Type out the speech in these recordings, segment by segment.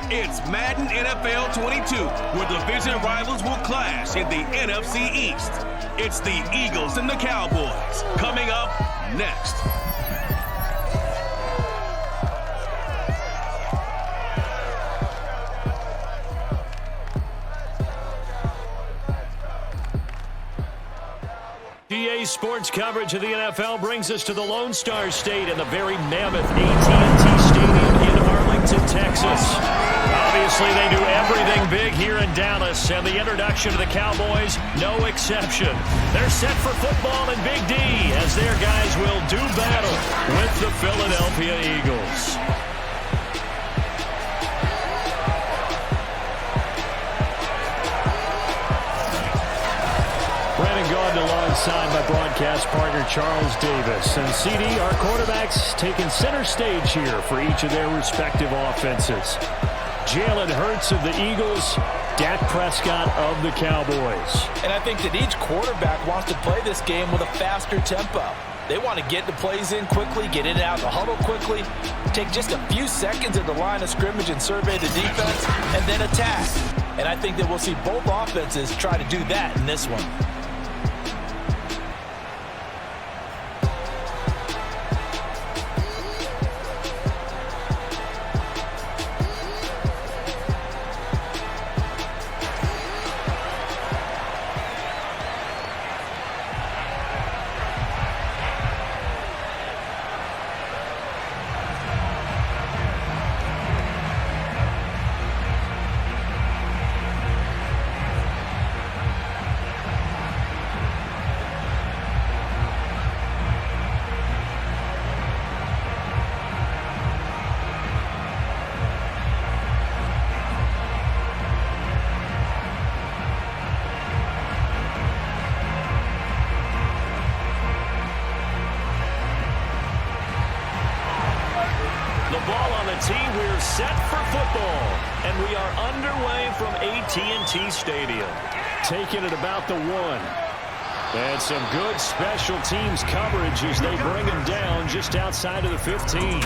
It's Madden NFL 22, where division rivals will clash in the NFC East. It's the Eagles and the Cowboys. Coming up next. GA Sports coverage of the NFL brings us to the Lone Star State and the very mammoth AT&T Stadium in Arlington, Texas. Obviously, they do everything big here in Dallas, and the introduction to the Cowboys, no exception. They're set for football in Big D, as their guys will do battle with the Philadelphia Eagles. Brandon Gaudin alongside my broadcast partner Charles Davis. And CD, our quarterbacks taking center stage here for each of their respective offenses. Jalen Hurts of the Eagles, Dak Prescott of the Cowboys. And I think that each quarterback wants to play this game with a faster tempo. They want to get the plays in quickly, get in and out of the huddle quickly, take just a few seconds at the line of scrimmage and survey the defense, and then attack. And I think that we'll see both offenses try to do that in this one. We're set for football, and we are underway from AT&T Stadium. Taking it about the 1. And some good special teams coverage as they bring him down just outside of the 15.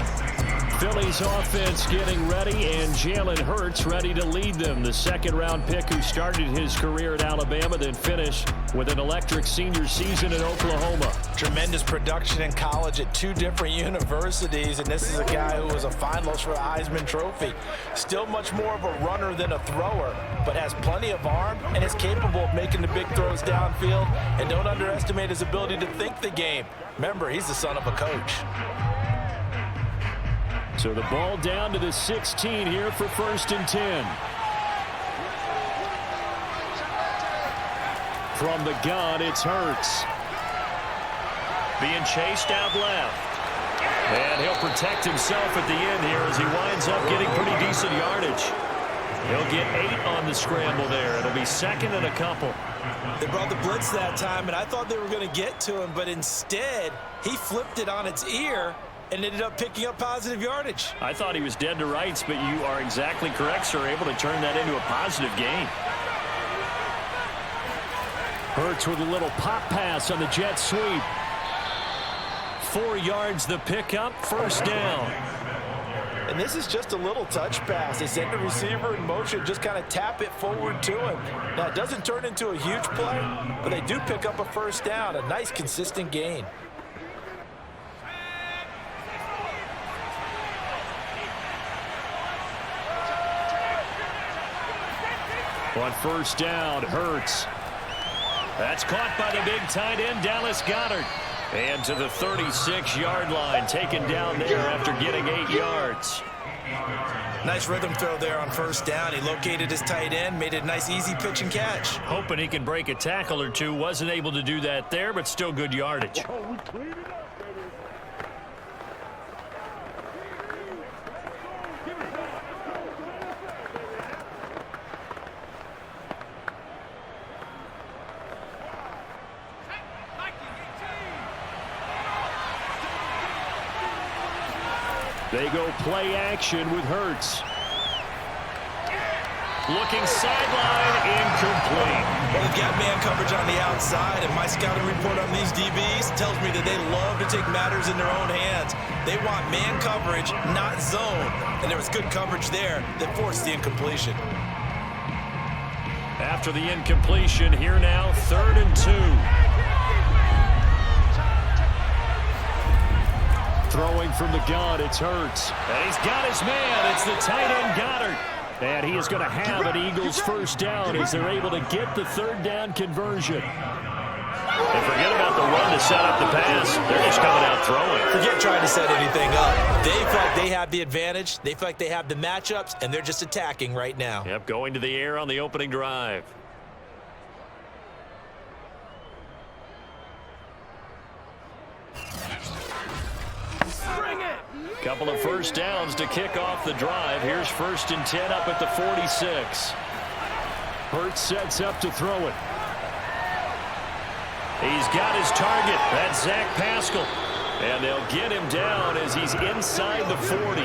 Philly's offense getting ready, and Jalen Hurts ready to lead them. The second-round pick who started his career at Alabama, then finished with an electric senior season in Oklahoma. Tremendous production in college at 2 different universities, and this is a guy who was a finalist for the Heisman Trophy. Still much more of a runner than a thrower, but has plenty of arm and is capable of making the big throws downfield. And don't underestimate his ability to think the game. Remember, he's the son of a coach. So the ball down to the 16 here for 1st and 10. From the gun, it's Hurts. Being chased out left. And he'll protect himself at the end here as he winds up getting pretty decent yardage. He'll get 8 on the scramble there. It'll be 2nd and a couple. They brought the blitz that time, and I thought they were going to get to him, but instead, he flipped it on its ear and ended up picking up positive yardage. I thought he was dead to rights, but you are exactly correct, sir. Able to turn that into a positive gain. Hurts with a little pop pass on the jet sweep. 4 yards the pickup, 1st down. And this is just a little touch pass. They send the receiver in motion, just kind of tap it forward to him. Now, it doesn't turn into a huge play, but they do pick up a 1st down, a nice, consistent gain. On 1st down, Hurts. That's caught by the big tight end, Dallas Goedert. And to the 36-yard line, taken down there after getting 8 yards. Nice rhythm throw there on 1st down. He located his tight end, made it a nice, easy pitch and catch. Hoping he can break a tackle or two. Wasn't able to do that there, but still good yardage. They go play action with Hurts. Looking sideline, incomplete. Well, they've got man coverage on the outside, and my scouting report on these DBs tells me that they love to take matters in their own hands. They want man coverage, not zone. And there was good coverage there that forced the incompletion. After the incompletion, here now, 3rd and 2. Throwing from the gun, it's Hurts. And he's got his man. It's the tight end, Goddard. And he is going to have an Eagles first down as they're able to get the 3rd down conversion. And forget about the run to set up the pass. They're just coming out throwing. Forget trying to set anything up. They feel like they have the advantage. They feel like they have the matchups, and they're just attacking right now. Yep, going to the air on the opening drive. Couple of first downs to kick off the drive. Here's 1st and 10 up at the 46. Hurts sets up to throw it. He's got his target. That's Zach Pascal. And they'll get him down as he's inside the 40.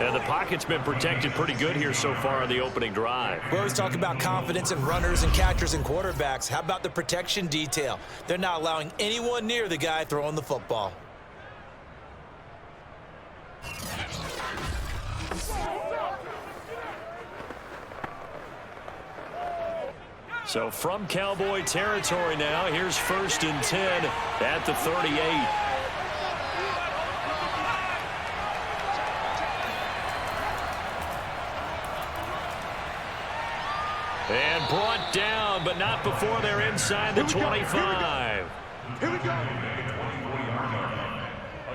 And the pocket's been protected pretty good here so far on the opening drive. We always talk about confidence in runners and catchers and quarterbacks. How about the protection detail? They're not allowing anyone near the guy throwing the football. So from Cowboy territory now, here's 1st and 10 at the 38. And brought down, but not before they're inside the 25. Here we go.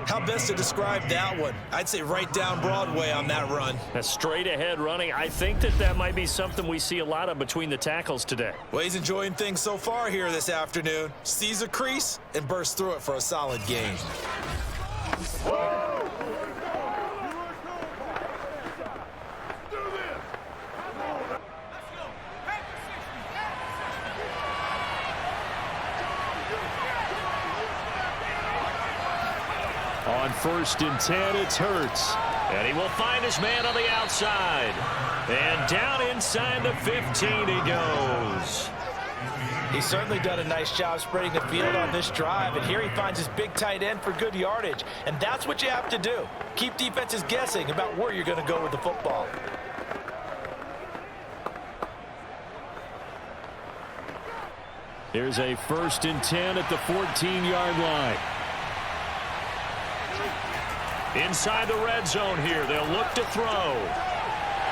How best to describe that one? I'd say right down Broadway on that run. A straight ahead running. I think that might be something we see a lot of between the tackles today. Well, he's enjoying things so far here this afternoon. Sees a crease and bursts through it for a solid gain. On 1st and 10, it's Hurts. And he will find his man on the outside. And down inside the 15 he goes. He's certainly done a nice job spreading the field on this drive. And here he finds his big tight end for good yardage. And that's what you have to do. Keep defenses guessing about where you're going to go with the football. Here's a 1st and 10 at the 14-yard line. Inside the red zone here. They'll look to throw.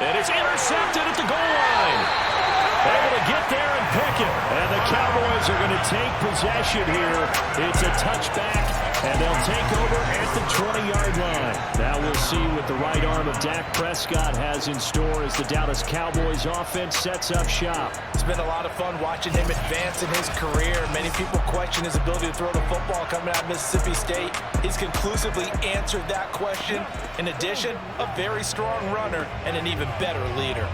And it's intercepted at the goal line. Able to get there and pick it. And the Cowboys are going to take possession here. It's a touchback, and they'll take over at the 20-yard line. Now we'll see what the right arm of Dak Prescott has in store as the Dallas Cowboys offense sets up shop. It's been a lot of fun watching him advance in his career. Many people question his ability to throw the football coming out of Mississippi State. He's conclusively answered that question. In addition, a very strong runner and an even better leader.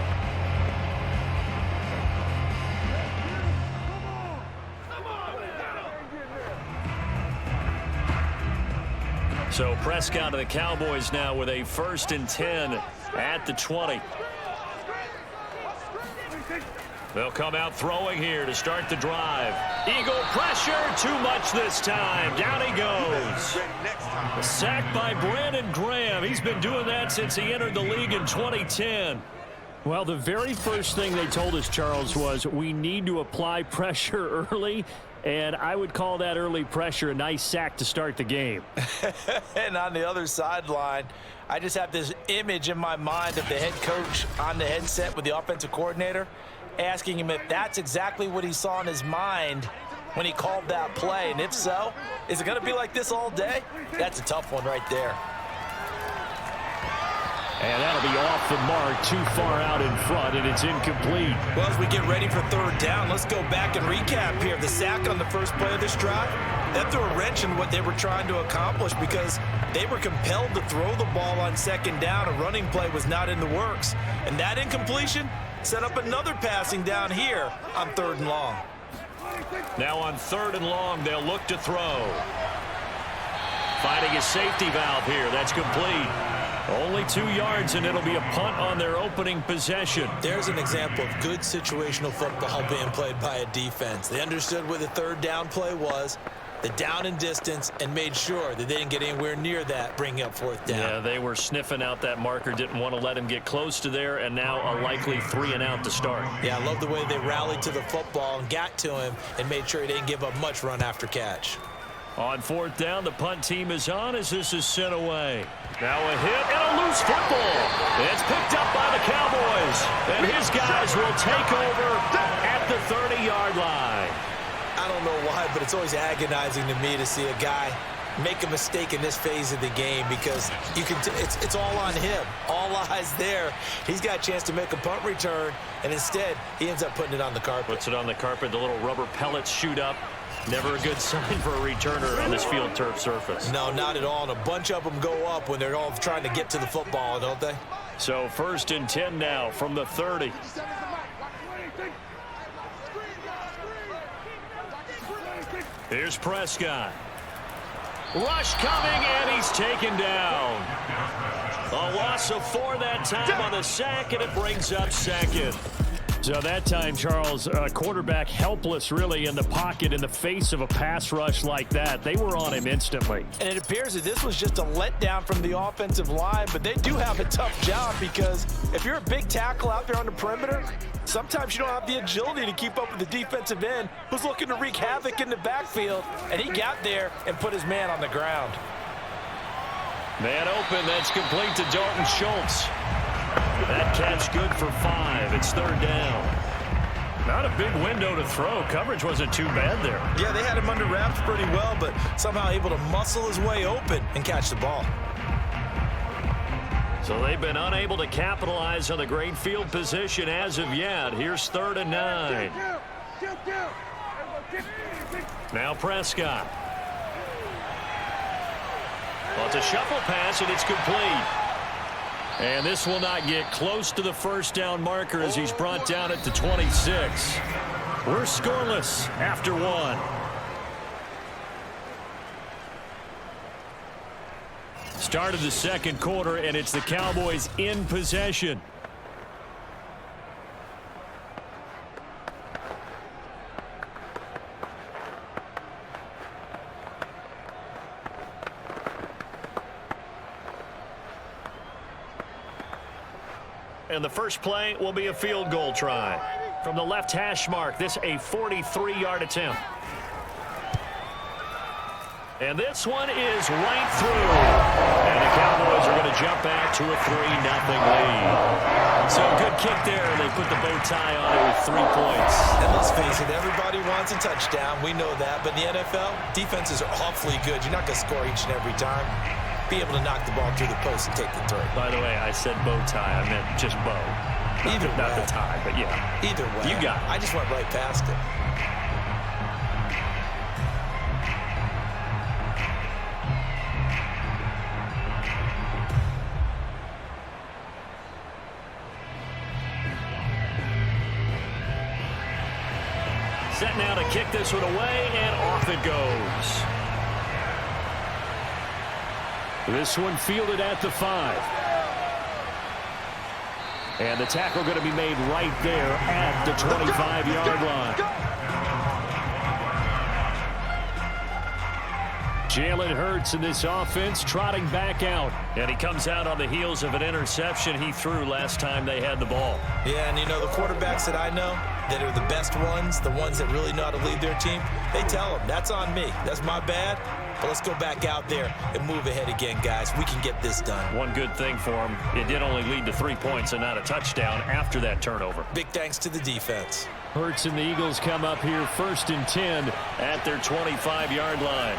So Prescott of the Cowboys now with a 1st and 10 at the 20. They'll come out throwing here to start the drive. Eagle pressure, too much this time. Down he goes. A sack by Brandon Graham. He's been doing that since he entered the league in 2010. Well, the very first thing they told us, Charles, was we need to apply pressure early. And I would call that early pressure a nice sack to start the game. And on the other sideline, I just have this image in my mind of the head coach on the headset with the offensive coordinator asking him if that's exactly what he saw in his mind when he called that play. And if so, is it going to be like this all day? That's a tough one right there. And that'll be off the mark, too far out in front, and it's incomplete. Well, as we get ready for 3rd down, let's go back and recap here. The sack on the first play of this drive, that threw a wrench in what they were trying to accomplish because they were compelled to throw the ball on 2nd down. A running play was not in the works. And that incompletion set up another passing down here on 3rd and long. Now on 3rd and long, they'll look to throw. Finding a safety valve here. That's complete. Only 2 yards, and it'll be a punt on their opening possession. There's an example of good situational football being played by a defense. They understood where the third down play was, the down and distance, and made sure that they didn't get anywhere near that, bringing up fourth down. Yeah, they were sniffing out that marker, didn't want to let him get close to there, and now a likely 3-and-out to start. Yeah, I love the way they rallied to the football and got to him and made sure he didn't give up much run after catch. On fourth down, the punt team is on as this is sent away. Now a hit and a loose football. It's picked up by the Cowboys, and his guys will take over at the 30-yard line. I don't know why, but it's always agonizing to me to see a guy make a mistake in this phase of the game because you can. It's all on him. All eyes there. He's got a chance to make a punt return, and instead he ends up putting it on the carpet. Puts it on the carpet. The little rubber pellets shoot up. Never a good sign for a returner on this field turf surface. No, not at all. And a bunch of them go up when they're all trying to get to the football, don't they? So 1st and 10 now from the 30. Here's Prescott. Rush coming, and he's taken down. A loss of 4 that time on the sack, and it brings up 2nd. So that time, Charles, quarterback helpless really in the pocket in the face of a pass rush like that. They were on him instantly. And it appears that this was just a letdown from the offensive line, but they do have a tough job because if you're a big tackle out there on the perimeter, sometimes you don't have the agility to keep up with the defensive end who's looking to wreak havoc in the backfield, and he got there and put his man on the ground. Man open, that's complete to Dalton Schultz. That catch good for 5. It's 3rd down. Not a big window to throw. Coverage wasn't too bad there. Yeah, they had him under wraps pretty well, but somehow able to muscle his way open and catch the ball. So they've been unable to capitalize on the great field position as of yet. Here's 3rd and 9. Now Prescott. Well, it's a shuffle pass, and it's complete. And this will not get close to the 1st down marker as he's brought down at the 26. We're scoreless after 1. Started the 2nd quarter, and it's the Cowboys in possession. And the first play will be a field goal try. From the left hash mark, this a 43-yard attempt. And this one is right through. And the Cowboys are going to jump back to a 3-0 lead. So good kick there. They put the bow tie on it with 3 points. And let's face it, everybody wants a touchdown. We know that. But in the NFL, defenses are awfully good. You're not going to score each and every time. Be able to knock the ball through the post and take the throw. By the way, I said bow tie. I meant just bow. Either way. Not the tie, but yeah. Either way. You got it. I just went right past it. Set now to kick this one away, and off it goes. This one fielded at the 5. And the tackle going to be made right there at the 25-yard line. Jalen Hurts in this offense trotting back out. And he comes out on the heels of an interception he threw last time they had the ball. Yeah, and you know, the quarterbacks that I know that are the best ones, the ones that really know how to lead their team, they tell them, that's on me. That's my bad. But let's go back out there and move ahead again, guys. We can get this done. One good thing for him, it did only lead to 3 points and not a touchdown after that turnover. Big thanks to the defense. Hurts and the Eagles come up here 1st and 10 at their 25-yard line.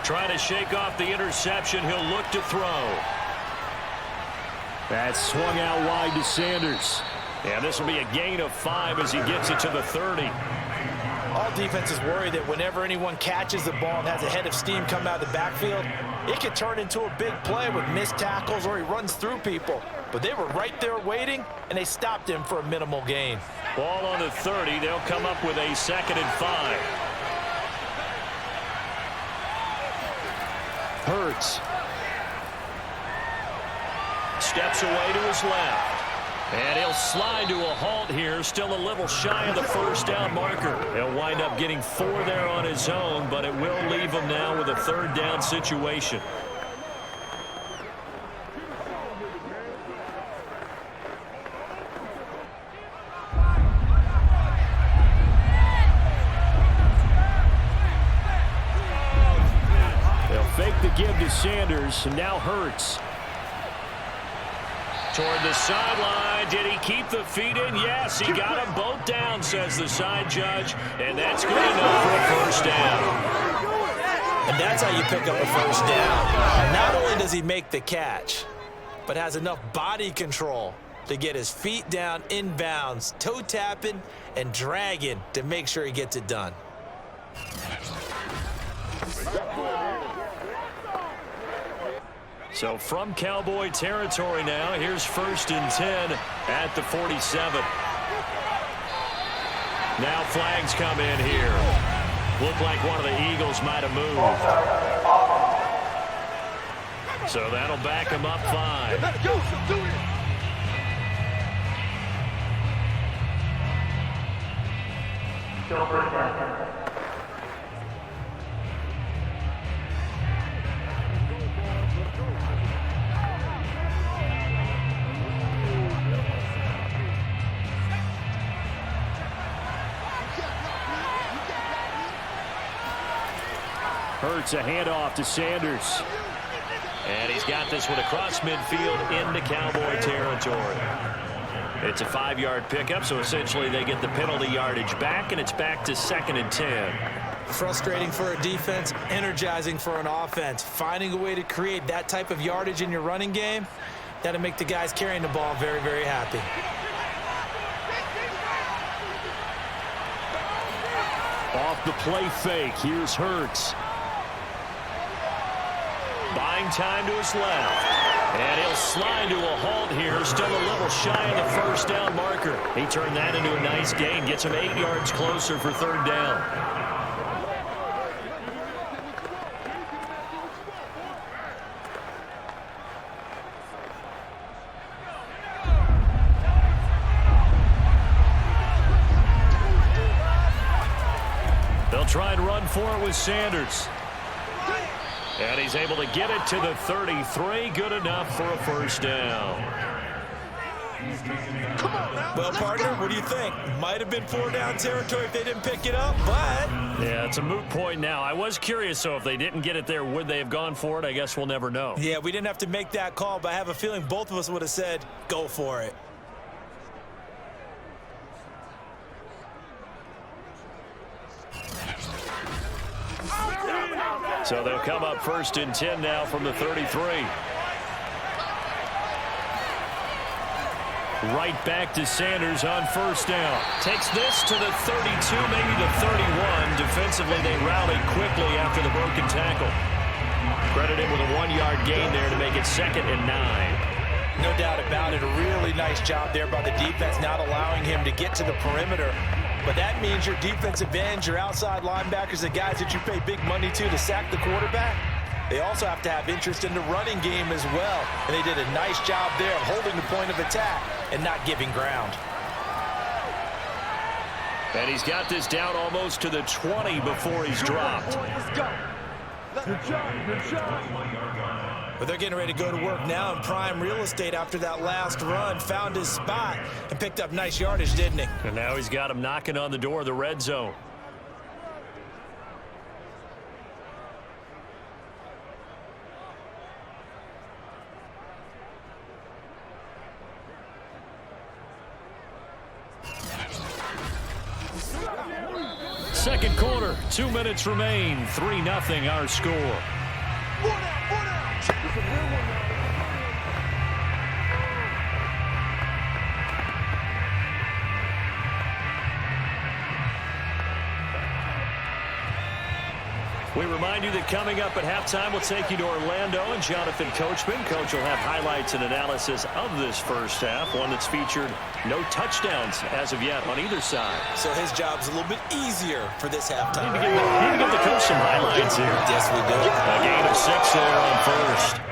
Trying to shake off the interception. He'll look to throw. That's swung out wide to Sanders. And this will be a gain of 5 as he gets it to the 30. All defenses worry that whenever anyone catches the ball and has a head of steam come out of the backfield, it could turn into a big play with missed tackles or he runs through people. But they were right there waiting, and they stopped him for a minimal gain. Ball on the 30. They'll come up with a 2nd and 5. Hurts. Steps away to his left. And he'll slide to a halt here, still a little shy of the first down marker. He'll wind up getting 4 there on his own, but it will leave him now with a 3rd down situation. They'll fake the give to Sanders, and now Hurts. Toward the sideline. Did he keep the feet in? Yes, he got them both down, says the side judge. And that's good enough for a first down. And that's how you pick up a first down. Not only does he make the catch, but has enough body control to get his feet down inbounds, toe tapping and dragging to make sure he gets it done. So from Cowboy territory now, here's 1st and 10 at the 47. Now flags come in here. Looked like one of the Eagles might have moved. So that'll back him up 5. Hurts a handoff to Sanders. And he's got this one across midfield into Cowboy territory. It's a 5-yard pickup, so essentially they get the penalty yardage back, and it's back to 2nd and 10. Frustrating for a defense, energizing for an offense. Finding a way to create that type of yardage in your running game, that'll make the guys carrying the ball very, very happy. Off the play fake, here's Hurts. Buying time to his left. And he'll slide to a halt here. Still a little shy of the first down marker. He turned that into a nice gain. Gets him 8 yards closer for 3rd down. They'll try and run for it with Sanders. And he's able to get it to the 33. Good enough for a first down. Well, partner, what do you think? Might have been 4-down territory if they didn't pick it up, but... Yeah, it's a moot point now. I was curious, so if they didn't get it there, would they have gone for it? I guess we'll never know. Yeah, we didn't have to make that call, but I have a feeling both of us would have said, go for it. So they'll come up 1st and 10 now from the 33. Right back to Sanders on 1st down. Takes this to the 32, maybe the 31. Defensively, they rallied quickly after the broken tackle. Credited with a 1-yard gain there to make it 2nd and 9. No doubt about it. A really nice job there by the defense, not allowing him to get to the perimeter. But that means your defensive ends, your outside linebackers, the guys that you pay big money to sack the quarterback, they also have to have interest in the running game as well. And they did a nice job there of holding the point of attack and not giving ground. And he's got this down almost to the 20 before he's dropped. Good job. But they're getting ready to go to work now in prime real estate after that last run. Found his spot and picked up nice yardage, didn't he? And now he's got him knocking on the door of the red zone. Second quarter, 2 minutes remain. 3-0 our score. We remind you that coming up at halftime, we'll take you to Orlando and Jonathan Coachman. Coach will have highlights and analysis of this first half, one that's featured no touchdowns as of yet on either side. So his job's a little bit easier for this halftime. Need to give the coach some highlights here. Yes, we do. A gain of 6 there on 1st.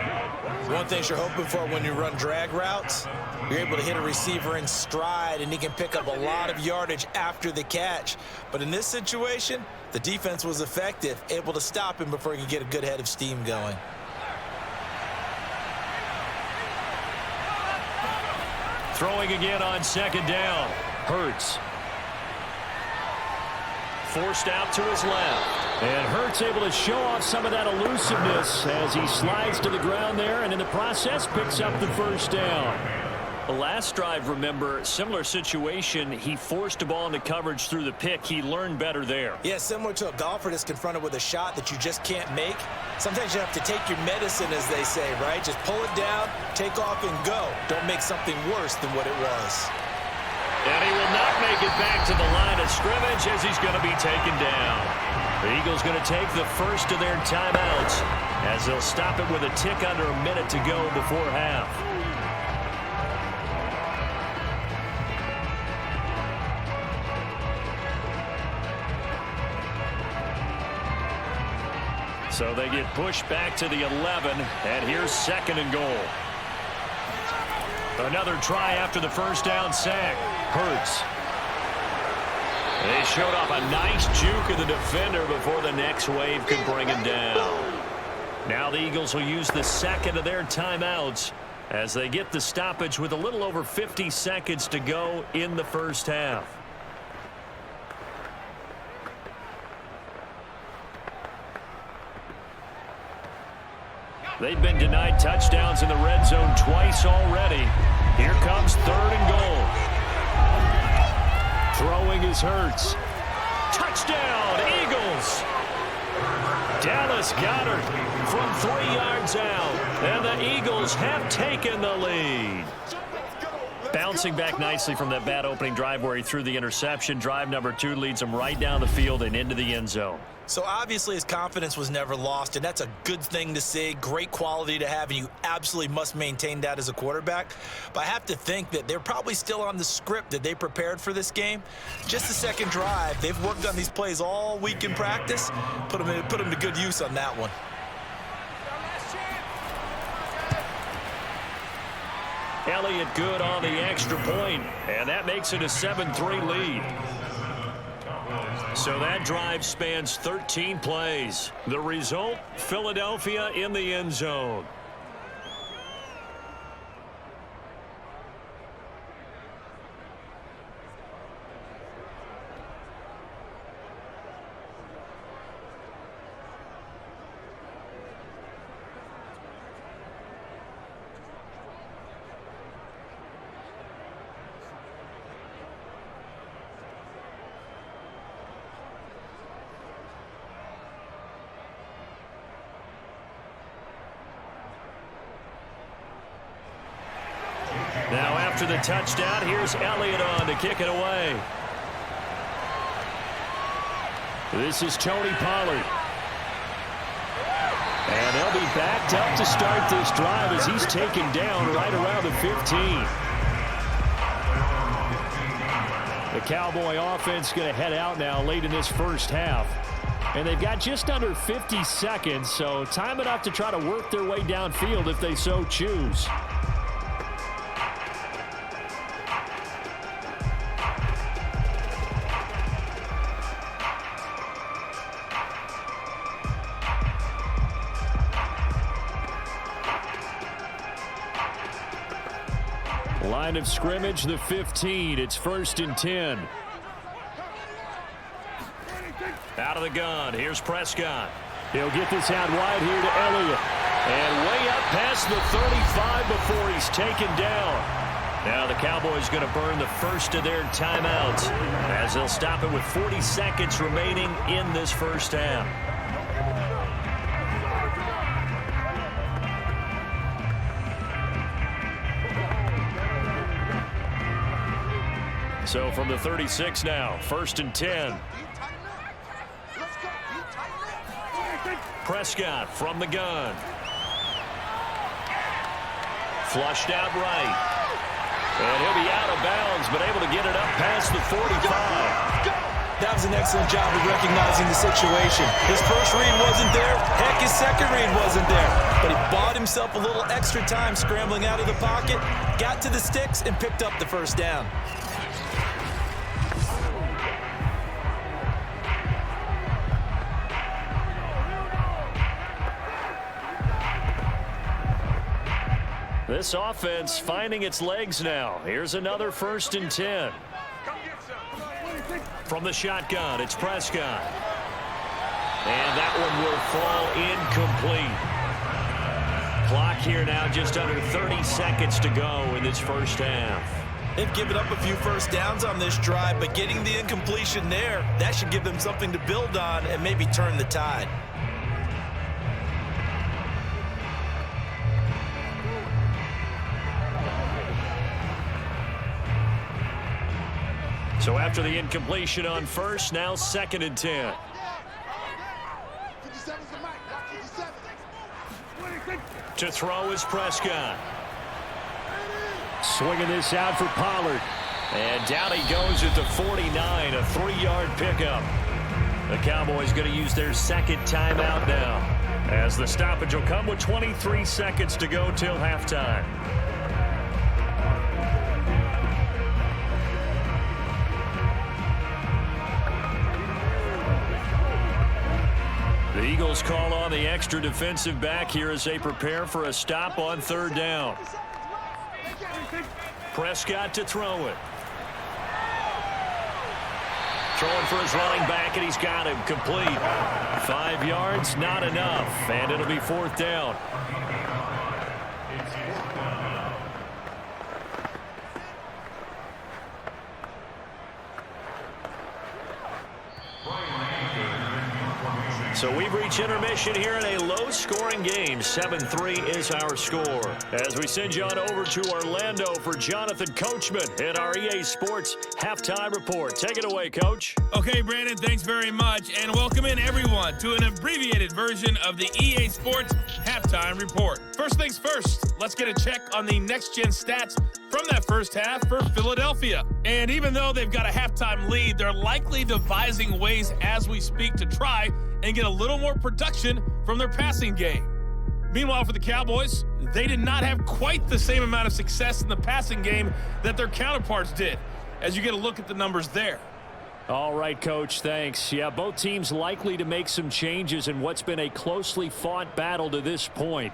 One thing you're hoping for when you run drag routes, you're able to hit a receiver in stride, and he can pick up a lot of yardage after the catch. But in this situation, the defense was effective, able to stop him before he could get a good head of steam going. Throwing again on second down. Hurts. Forced out to his left. And Hurts able to show off some of that elusiveness as he slides to the ground there, and in the process picks up the first down. The last drive, remember, similar situation. He forced a ball into coverage through the pick. He learned better there. Yeah, similar to a golfer that's confronted with a shot that you just can't make. Sometimes you have to take your medicine, as they say, right? Just pull it down, take off, and go. Don't make something worse than what it was. And he will not make it back to the line of scrimmage as he's going to be taken down. The Eagles going to take the first of their timeouts as they'll stop it with a tick under a minute to go before half. So they get pushed back to the 11, and here's second and goal. Another try after the first down sack. Hurts. They showed off a nice juke of the defender before the next wave could bring him down. Now the Eagles will use the second of their timeouts as they get the stoppage with a little over 50 seconds to go in the first half. They've been denied touchdowns in the red zone twice already. Here comes third and goal. Throwing is Hurts. Touchdown, Eagles! Dallas Goedert from 3 yards out, and the Eagles have taken the lead. Bouncing back nicely from that bad opening drive where he threw the interception. Drive number 2 leads him right down the field and into the end zone. So obviously his confidence was never lost, and that's a good thing to see, great quality to have, and you absolutely must maintain that as a quarterback. But I have to think that they're probably still on the script that they prepared for this game. Just the second drive, they've worked on these plays all week in practice. Put them to good use on that one. Elliott good on the extra point, and that makes it a 7-3 lead. So that drive spans 13 plays. The result, Philadelphia in the end zone. Now after the touchdown, here's Elliott on to kick it away. This is Tony Pollard. And they'll be backed up to start this drive as he's taken down right around the 15. The Cowboy offense going to head out now late in this first half. And they've got just under 50 seconds, so time enough to try to work their way downfield if they so choose. Line of scrimmage, the 15. It's 1st and 10. Out of the gun. Here's Prescott. He'll get this out wide here to Elliott. And way up past the 35 before he's taken down. Now the Cowboys going to burn the first of their timeouts as they'll stop it with 40 seconds remaining in this first half. So from the 36 now, 1st and 10. Prescott from the gun. Flushed out right. And he'll be out of bounds, but able to get it up past the 45. That was an excellent job of recognizing the situation. His first read wasn't there. Heck, his second read wasn't there. But he bought himself a little extra time scrambling out of the pocket, got to the sticks, and picked up the first down. This offense finding its legs now. Here's another 1st and 10. From the shotgun, it's Prescott. And that one will fall incomplete. Clock here now, just under 30 seconds to go in this first half. They've given up a few first downs on this drive, but getting the incompletion there, that should give them something to build on and maybe turn the tide. So after the incompletion on first, now 2nd and 10. To throw is Prescott. Swinging this out for Pollard. And down he goes at the 49, a 3-yard pickup. The Cowboys going to use their 2nd timeout now, as the stoppage will come with 23 seconds to go till halftime. The Eagles call on the extra defensive back here as they prepare for a stop on 3rd down. Prescott to throw it. Throwing for his running back, and he's got him complete. 5 yards, not enough, and it'll be 4th down. So we've reached intermission here in a low-scoring game. 7-3 is our score. As we send you on over to Orlando for Jonathan Coachman in our EA Sports Halftime Report. Take it away, Coach. Okay, Brandon, thanks very much. And welcome in, everyone, to an abbreviated version of the EA Sports Halftime Report. First things first, let's get a check on the next-gen stats from that first half for Philadelphia. And even though they've got a halftime lead, they're likely devising ways as we speak to try and get a little more production from their passing game. Meanwhile, for the Cowboys, they did not have quite the same amount of success in the passing game that their counterparts did, as you get a look at the numbers there. All right, Coach, thanks. Yeah, both teams likely to make some changes in what's been a closely fought battle to this point.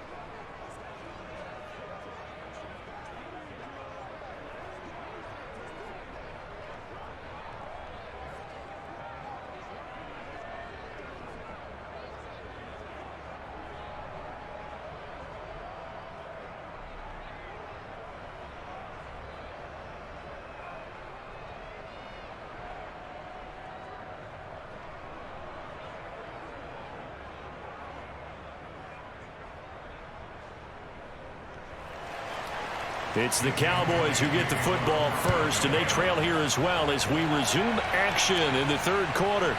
It's the Cowboys who get the football first, and they trail here as well as we resume action in the 3rd quarter.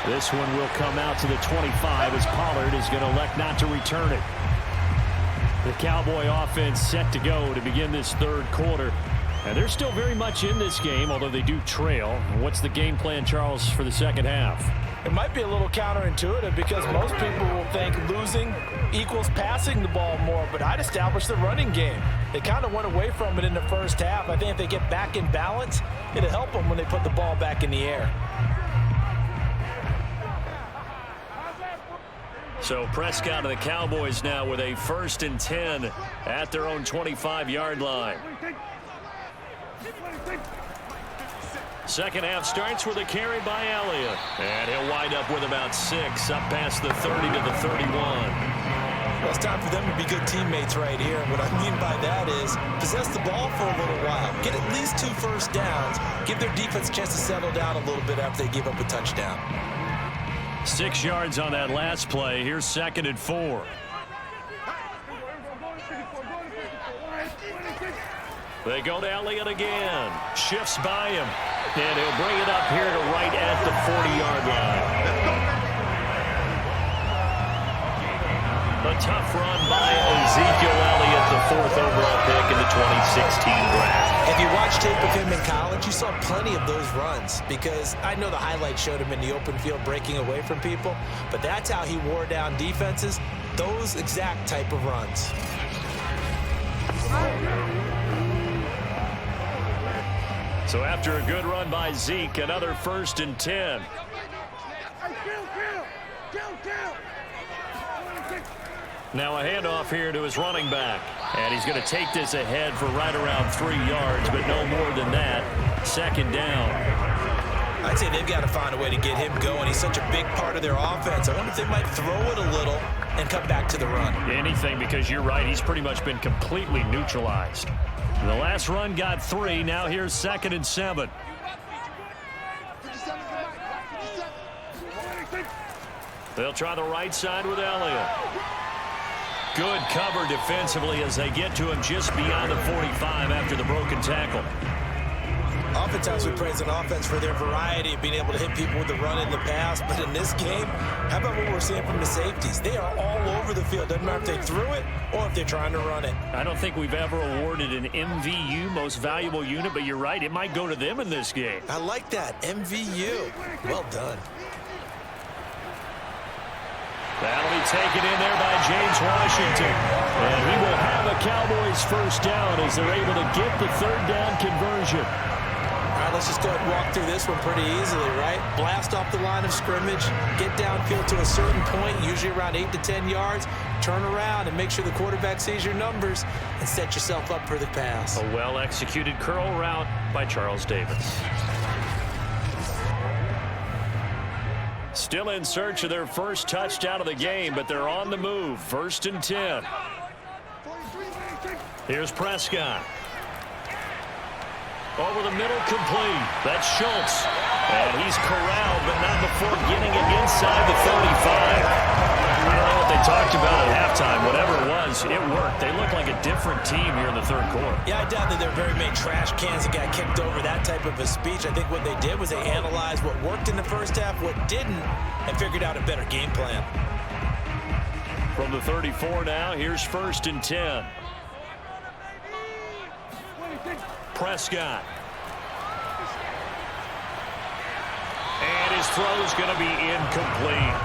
This one will come out to the 25 as Pollard is going to elect not to return it. The Cowboy offense set to go to begin this 3rd quarter. And they're still very much in this game, although they do trail. What's the game plan, Charles, for the 2nd half? It might be a little counterintuitive because most people will think losing equals passing the ball more, but I'd establish the running game. They kind of went away from it in the first half. I think if they get back in balance, it'll help them when they put the ball back in the air. So Prescott of the Cowboys now with a 1st and 10 at their own 25-yard line. 2nd half starts with a carry by Elliott. And he'll wind up with about 6 up past the 30 to the 31. Well, it's time for them to be good teammates right here. And what I mean by that is possess the ball for a little while. Get at least 2 first downs. Give their defense a chance to settle down a little bit after they give up a touchdown. 6 yards on that last play. Here's 2nd and 4. They go to Elliott again. Shifts by him. And he'll bring it up here to right at the 40-yard line. a tough run by Ezekiel Elliott, the 4th overall pick in the 2016 draft. If you watched tape of him in college, you saw plenty of those runs because I know the highlight showed him in the open field breaking away from people, but that's how he wore down defenses, those exact type of runs. So after a good run by Zeke, another 1st and 10. Now a handoff here to his running back. And he's going to take this ahead for right around 3 yards, but no more than that. 2nd down. I'd say they've got to find a way to get him going. He's such a big part of their offense. I wonder if they might throw it a little and come back to the run. Anything, because you're right. He's pretty much been completely neutralized. The last run got 3. Now here's 2nd and 7. They'll try the right side with Elliott. Good cover defensively as they get to him just beyond the 45 after the broken tackle. Oftentimes we praise an offense for their variety of being able to hit people with the run in the pass, but in this game, how about what we're seeing from the safeties? They are all over the field. Doesn't matter if they threw it or if they're trying to run it. I don't think we've ever awarded an MVU, most valuable unit, but you're right, it might go to them in this game. I like that, MVU. Well done. That'll be taken in there by James Washington. And he will have a Cowboys 1st down as they're able to get the 3rd down conversion. All right, let's just go ahead and walk through this one pretty easily, right? Blast off the line of scrimmage, get downfield to a certain point, usually around 8 to 10 yards, turn around and make sure the quarterback sees your numbers and set yourself up for the pass. A well-executed curl route by Charles Davis. Still in search of their 1st touchdown of the game, but they're on the move. 1st and 10. Here's Prescott. Over the middle, complete. That's Schultz. And he's corralled, but not before getting it inside the 35. I don't know what they talked about at halftime. Whatever it was, it worked. They look like a different team here in the 3rd quarter. Yeah, I doubt that there are very many trash cans that got kicked over that type of a speech. I think what they did was they analyzed what worked in the 1st half, what didn't, and figured out a better game plan. From the 34 now, here's 1st and 10. Prescott. And his throw's going to be incomplete.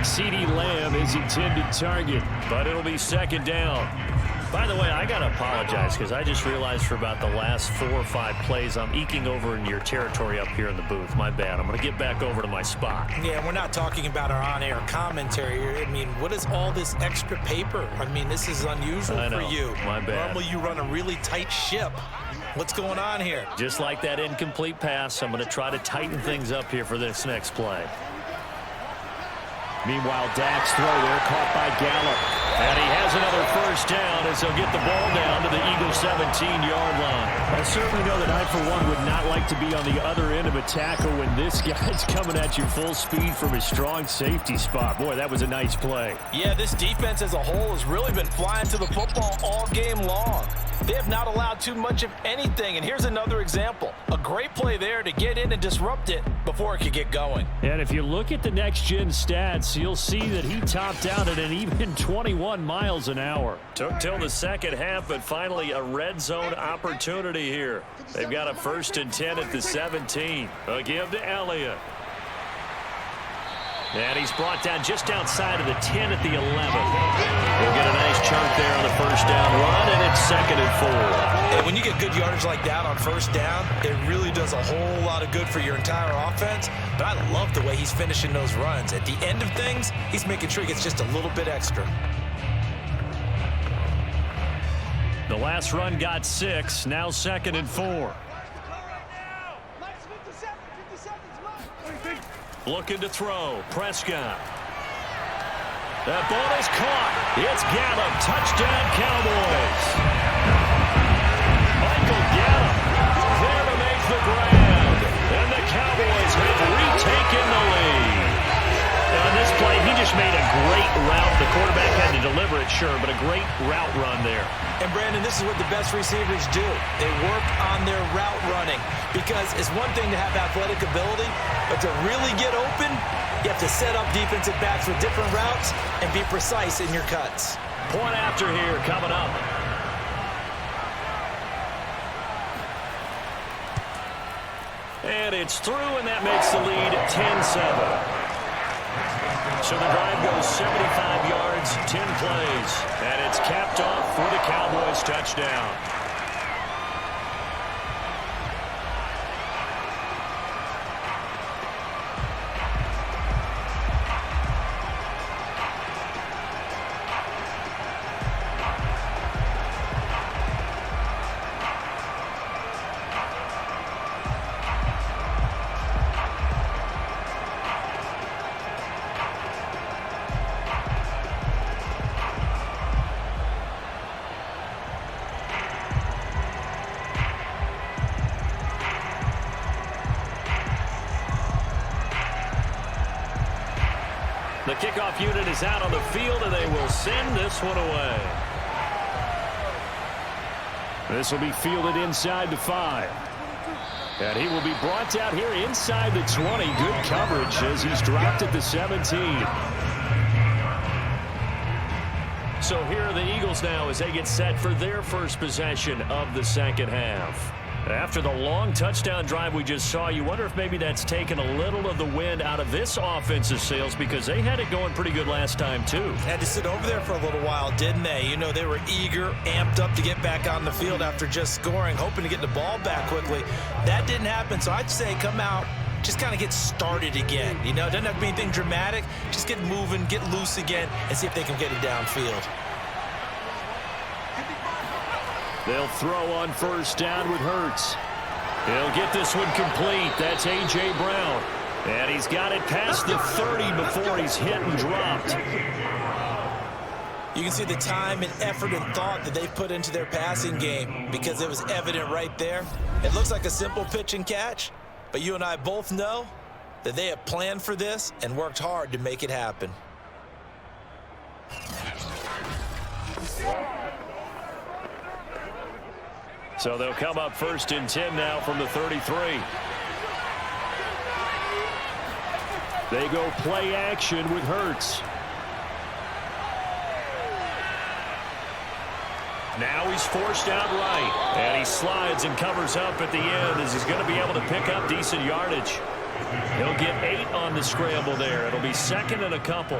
CeeDee Lamb is intended target, but it'll be 2nd down. By the way, I got to apologize because I just realized for about the last 4 or 5 plays, I'm eking over in your territory up here in the booth. My bad. I'm going to get back over to my spot. Yeah, we're not talking about our on-air commentary here. I mean, what is all this extra paper? I mean, this is unusual for you. My bad. Normally you run a really tight ship. What's going on here? Just like that incomplete pass, I'm going to try to tighten things up here for this next play. Meanwhile, Dak's throw there caught by Gallup. And he has another 1st down as he'll get the ball down to the Eagles' 17-yard line. I certainly know that I, for one, would not like to be on the other end of a tackle when this guy's coming at you full speed from his strong safety spot. Boy, that was a nice play. Yeah, this defense as a whole has really been flying to the football all game long. They have not allowed too much of anything, and here's another example. A great play there to get in and disrupt it before it could get going. And if you look at the next-gen stats, you'll see that he topped out at an even 21 miles an hour. Took till the 2nd half, but finally a red zone opportunity here. They've got a 1st and 10 at the 17. A give to Elliott. And he's brought down just outside of the 10 at the 11. We'll get a nice chunk there on the 1st down run, and it's 2nd and 4. And when you get good yardage like that on 1st down, it really does a whole lot of good for your entire offense. But I love the way he's finishing those runs. At the end of things, he's making sure he gets just a little bit extra. The last run got 6, now 2nd and 4. Looking to throw. Prescott. That ball is caught. It's Gallup. Touchdown, Cowboys. Michael Gallup there to make the grab. And the Cowboys have retaken the lead. On this play, he just made a great route. The quarterback had to deliver it, sure, but a great route run there. And, Brandon, this is what the best receivers do. They work on their route running because it's one thing to have athletic ability, but to really get open, you have to set up defensive backs with different routes and be precise in your cuts. Point after here coming up. And it's through, and that makes the lead 10-7. So the drive goes 75 yards, 10 plays, and it's capped off with a Cowboys touchdown. The kickoff unit is out on the field, and they will send this one away. This will be fielded inside the 5. And he will be brought out here inside the 20. Good coverage as he's dropped at the 17. So here are the Eagles now as they get set for their first possession of the second half. After the long touchdown drive we just saw, you wonder if maybe that's taken a little of the wind out of this offensive sails because they had it going pretty good last time, too. Had to sit over there for a little while, didn't they? You know, they were eager, amped up to get back on the field after just scoring, hoping to get the ball back quickly. That didn't happen, so I'd say come out, just kind of get started again. You know, it doesn't have to be anything dramatic. Just get moving, get loose again, and see if they can get it downfield. They'll throw on first down with Hurts. He'll get this one complete. That's A.J. Brown. And he's got it past the 30 before he's hit and dropped. You can see the time and effort and thought that they've put into their passing game because it was evident right there. It looks like a simple pitch and catch, but you and I both know that they have planned for this and worked hard to make it happen. So they'll come up first and 10 now from the 33. They go play action with Hurts. Now he's forced out right. And he slides and covers up at the end as he's going to be able to pick up decent yardage. He'll get 8 on the scramble there. It'll be second and a couple.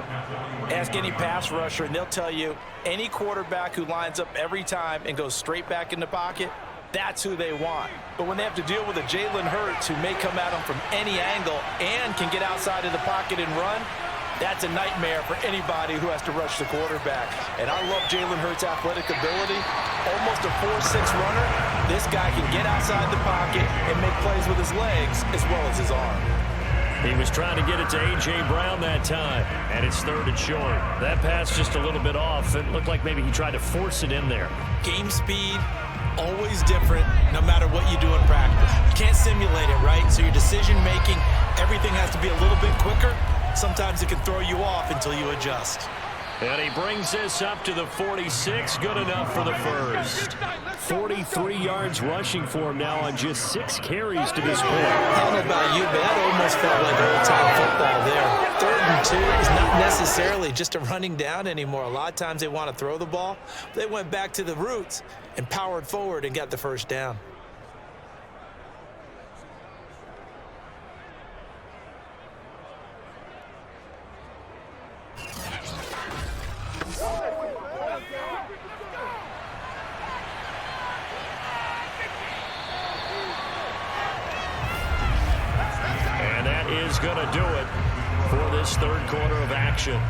Ask any pass rusher, and they'll tell you any quarterback who lines up every time and goes straight back in the pocket, that's who they want. But when they have to deal with a Jalen Hurts who may come at them from any angle and can get outside of the pocket and run, that's a nightmare for anybody who has to rush the quarterback. And I love Jalen Hurts' athletic ability. Almost a 4'6" runner. This guy can get outside the pocket and make plays with his legs as well as his arm. He was trying to get it to A.J. Brown that time, and it's third and short. That pass just a little bit off. It looked like maybe he tried to force it in there. Game speed, always different no matter what you do in practice. You can't simulate it, right? So your decision-making, everything has to be a little bit quicker. Sometimes it can throw you off until you adjust. And he brings this up to the 46. Good enough for the first. 43 yards rushing for him now on just 6 carries to this point. I don't know about you, but that almost felt like old-time football there. 3rd and 2 is not necessarily just a running down anymore. A lot of times they want to throw the ball. They went back to the roots and powered forward and got the first down. Is going to do it for this third quarter of action.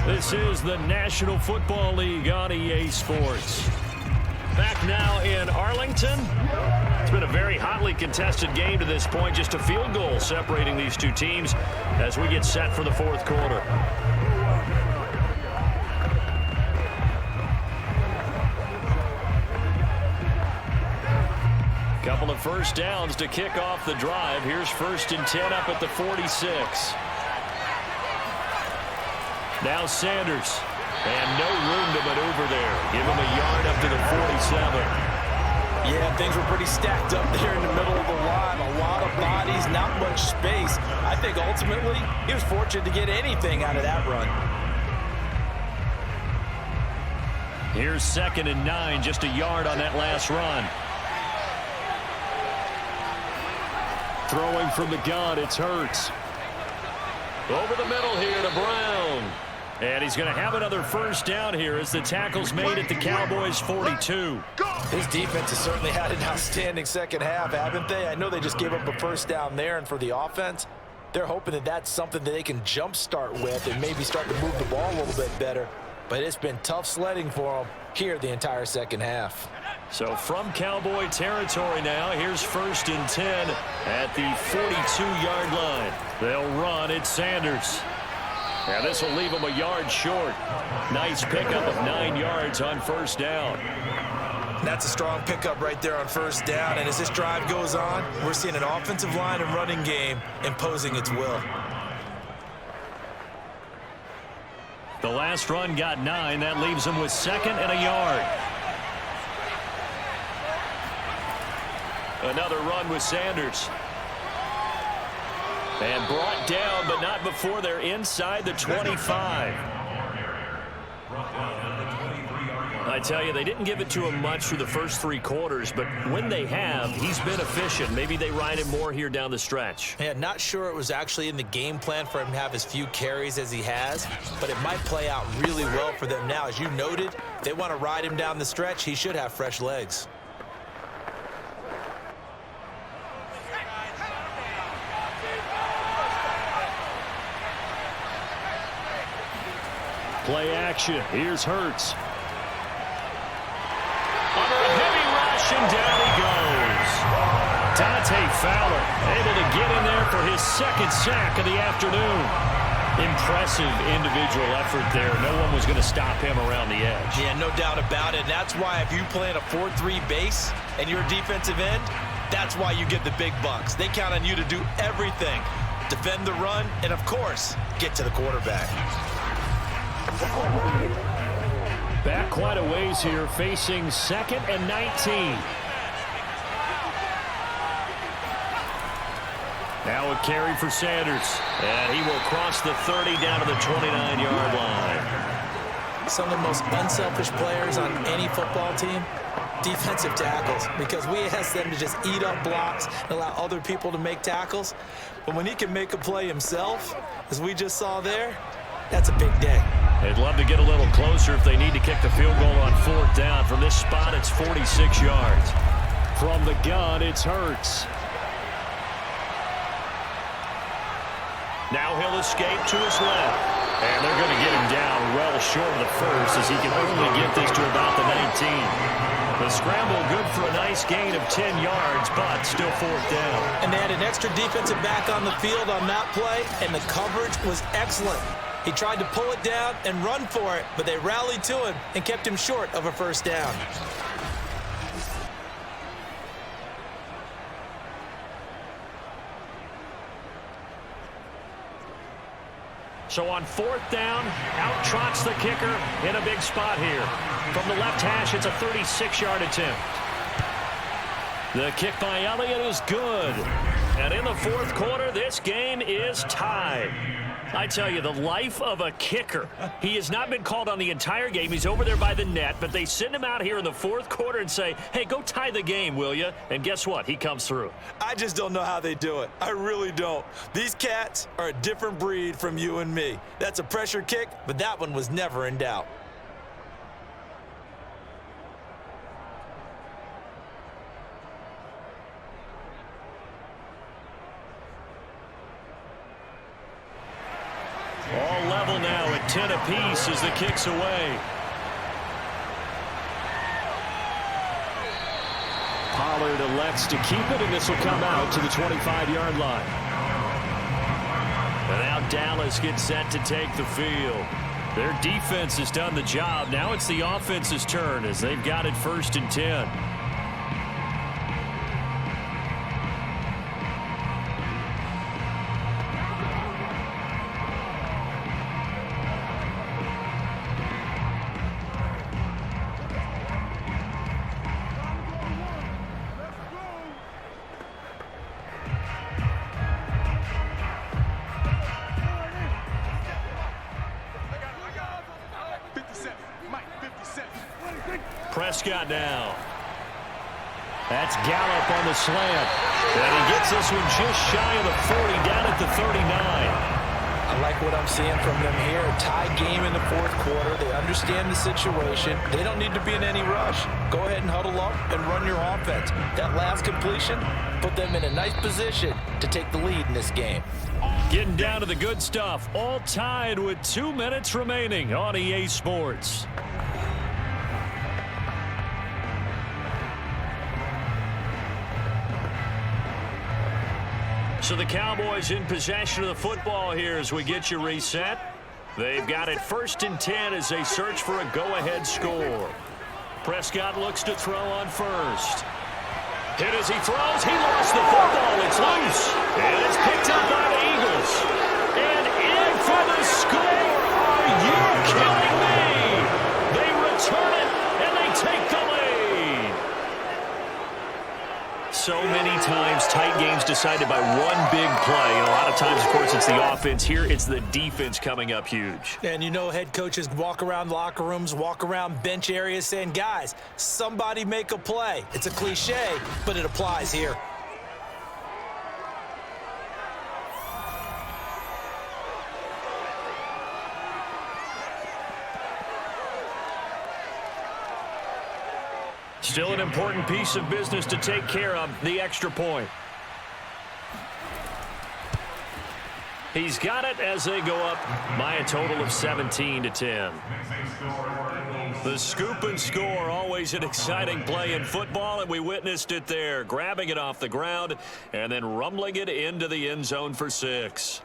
This is the National Football League on EA Sports. Back now in Arlington. It's been a very hotly contested game to this point. Just a field goal separating these two teams as we get set for the fourth quarter. Couple of first downs to kick off the drive. Here's 1st and 10 up at the 46. Now Sanders. And no room to maneuver there. Give him a yard up to the 47. Yeah, things were pretty stacked up there in the middle of the line. A lot of bodies, not much space. I think ultimately he was fortunate to get anything out of that run. Here's 2nd and 9, just a yard on that last run. Throwing from the gun, it's Hurts. Over the middle here to Brown. And he's going to have another first down here as the tackle's made at the Cowboys' 42. His defense has certainly had an outstanding second half, haven't they? I know they just gave up a first down there, and for the offense, they're hoping that that's something that they can jumpstart with and maybe start to move the ball a little bit better. But it's been tough sledding for them here the entire second half. So from Cowboy territory now, here's 1st and 10 at the 42-yard line. They'll run it, Sanders. Now this will leave them a yard short. Nice pickup of 9 yards on first down. That's a strong pickup right there on first down. And as this drive goes on, we're seeing an offensive line and running game imposing its will. The last run got 9. That leaves them with 2nd and a yard. Another run with Sanders. And brought down, but not before they're inside the 25. I tell you, they didn't give it to him much through the first 3 quarters, but when they have, he's been efficient. Maybe they ride him more here down the stretch. Yeah, not sure it was actually in the game plan for him to have as few carries as he has, but it might play out really well for them now. As you noted, if they want to ride him down the stretch, he should have fresh legs. Play action. Here's Hurts. Under a heavy rush, and down he goes. Dante Fowler able to get in there for his 2nd sack of the afternoon. Impressive individual effort there. No one was going to stop him around the edge. Yeah, no doubt about it. That's why if you play in a 4-3 base and you're a defensive end, that's why you get the big bucks. They count on you to do everything. Defend the run, and of course, get to the quarterback. Back quite a ways here, facing 2nd and 19. Now a carry for Sanders, and he will cross the 30 down to the 29-yard line. Some of the most unselfish players on any football team, defensive tackles, because we ask them to just eat up blocks and allow other people to make tackles. But when he can make a play himself, as we just saw there, that's a big day. They'd love to get a little closer if they need to kick the field goal on 4th down. From this spot, it's 46 yards. From the gun, it's Hurts. Now he'll escape to his left. And they're going to get him down well short of the first, as he can only get this to about the 19. The scramble good for a nice gain of 10 yards, but still 4th down. And they had an extra defensive back on the field on that play, and the coverage was excellent. He tried to pull it down and run for it, but they rallied to him and kept him short of a first down. So on 4th down, out trots the kicker in a big spot here. From the left hash, it's a 36-yard attempt. The kick by Elliott is good. And in the 4th quarter, this game is tied. I tell you, the life of a kicker. He has not been called on the entire game. He's over there by the net, but they send him out here in the 4th quarter and say, hey, go tie the game, will you? And guess what? He comes through. I just don't know how they do it. I really don't. These cats are a different breed from you and me. That's a pressure kick, but that one was never in doubt. All level now at 10 apiece as the kick's away. Pollard elects to keep it, and this will come out to the 25-yard line. And now Dallas gets set to take the field. Their defense has done the job. Now it's the offense's turn as they've got it 1st and 10. Prescott now. That's Gallup on the slant. And he gets this one just shy of the 40, down at the 39. I like what I'm seeing from them here. Tie game in the fourth quarter. They understand the situation. They don't need to be in any rush. Go ahead and huddle up and run your offense. That last completion put them in a nice position to take the lead in this game. Getting down to the good stuff. All tied with 2 minutes remaining on EA Sports. So the Cowboys in possession of the football here as we get you reset. They've got it 1st and 10 as they search for a go-ahead score. Prescott looks to throw on first. Hit as he throws. He lost the football. It's loose. And it's picked up by the Eagles. And in for the score. Are you kidding me? They return it, and they take the lead. So many times tight games decided by one big play. And a lot of times, of course, it's the offense. Here, it's the defense coming up huge. And you know head coaches walk around locker rooms, walk around bench areas saying, guys, somebody make a play. It's a cliche, but it applies here. Still an important piece of business to take care of, the extra point. He's got it as they go up by a total of 17-10. The scoop and score, always an exciting play in football, and we witnessed it there, grabbing it off the ground and then rumbling it into the end zone for 6.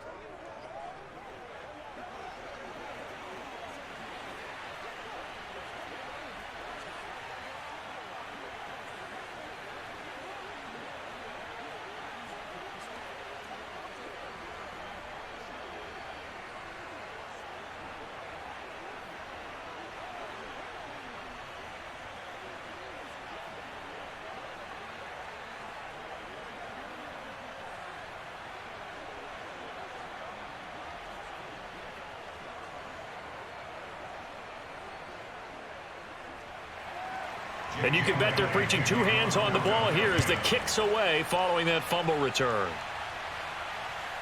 And you can bet they're preaching 2 hands on the ball here as the kick's away following that fumble return.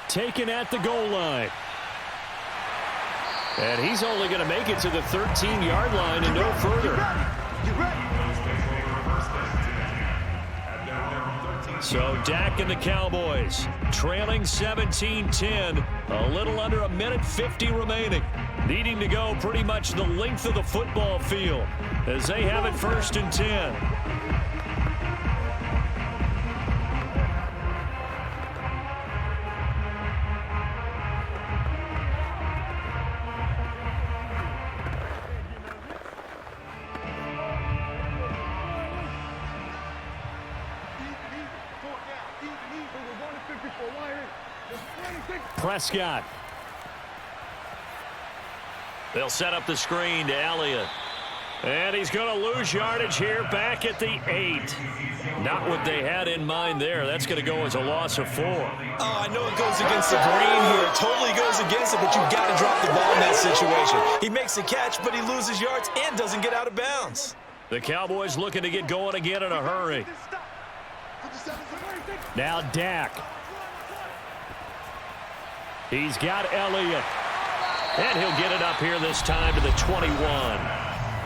Taken at the goal line. And he's only going to make it to the 13-yard line and no further. So Dak and the Cowboys trailing 17-10, a little under a minute 50 remaining. Needing to go pretty much the length of the football field as they have it 1st and 10. Prescott. They'll set up the screen to Elliott. And he's going to lose yardage here back at the 8. Not what they had in mind there. That's going to go as a loss of 4. Oh, I know it goes against the grain here. It totally goes against it, but you've got to drop the ball in that situation. He makes the catch, but he loses yards and doesn't get out of bounds. The Cowboys looking to get going again in a hurry. Now Dak. He's got Elliott. And he'll get it up here this time to the 21.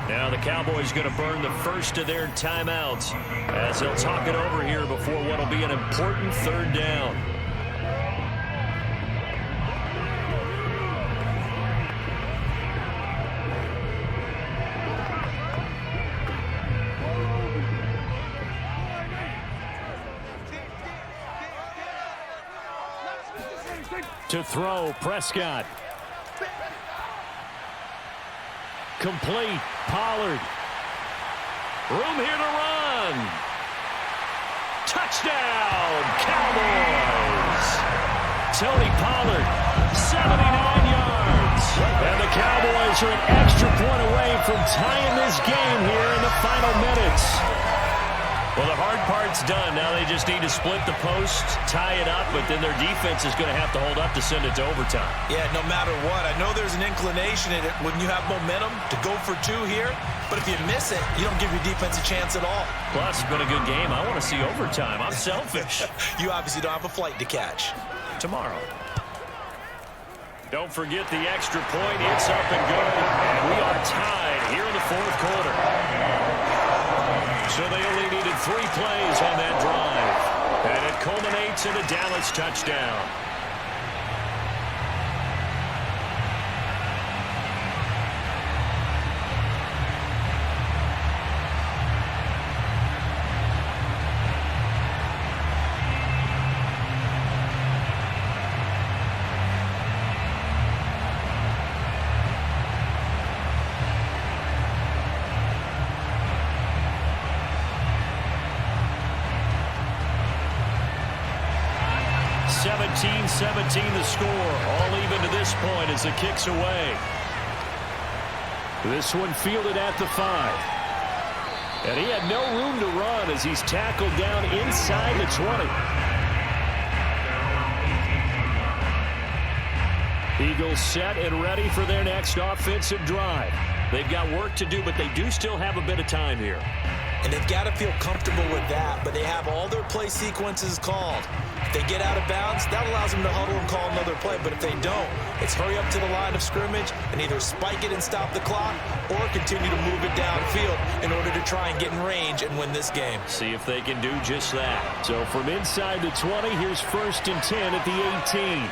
Now the Cowboys going to burn the first of their timeouts as they'll talk it over here before what will be an important 3rd down. To throw, Prescott. Complete. Pollard. Room here to run. Touchdown, Cowboys. Tony Pollard, 79 yards. And the Cowboys are an extra point away from tying this game here in the final minutes. Well, the hard part's done. Now they just need to split the post, tie it up, but then their defense is going to have to hold up to send it to overtime. Yeah, no matter what. I know there's an inclination in it when you have momentum to go for two here, but if you miss it, you don't give your defense a chance at all. Plus, it's been a good game. I want to see overtime. I'm selfish. You obviously don't have a flight to catch. Tomorrow. Don't forget the extra point. It's up and good. And we are tied here in the fourth quarter. So they only needed 3 plays on that drive. And it culminates in a Dallas touchdown. (17-17) the score. All even to this point as the kick's away. This one fielded at the 5. And he had no room to run as he's tackled down inside the 20. Eagles set and ready for their next offensive drive. They've got work to do, but they do still have a bit of time here. And they've got to feel comfortable with that, but they have all their play sequences called. If they get out of bounds, that allows them to huddle and call another play. But if they don't, it's hurry up to the line of scrimmage and either spike it and stop the clock or continue to move it downfield in order to try and get in range and win this game. See if they can do just that. So from inside the 20, here's 1st and 10 at the 18.